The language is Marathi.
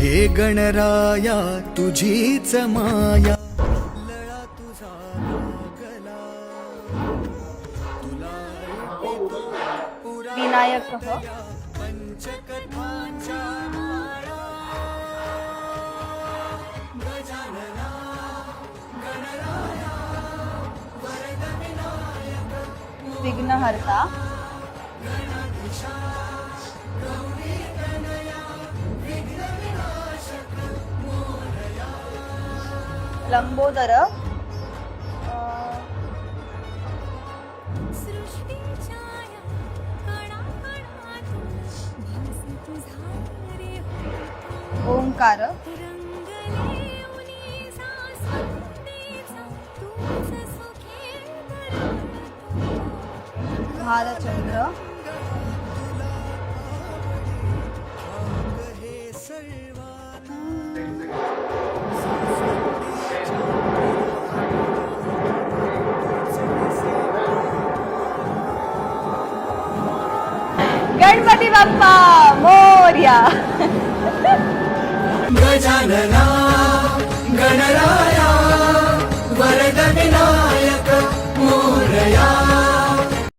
हे गणराया तुझीच माया लळा तुझा गला तुला विनायक पंचकथांच्या माळा गजानना गणराया वरद विनायक विघ्नहर्ता गणेशा गौरी कनया विघ्न विनाशक मोरया लंबोदर ओंकार भालचंद्र हे सर्वाना गणपती बाप्पा मोरया गजानना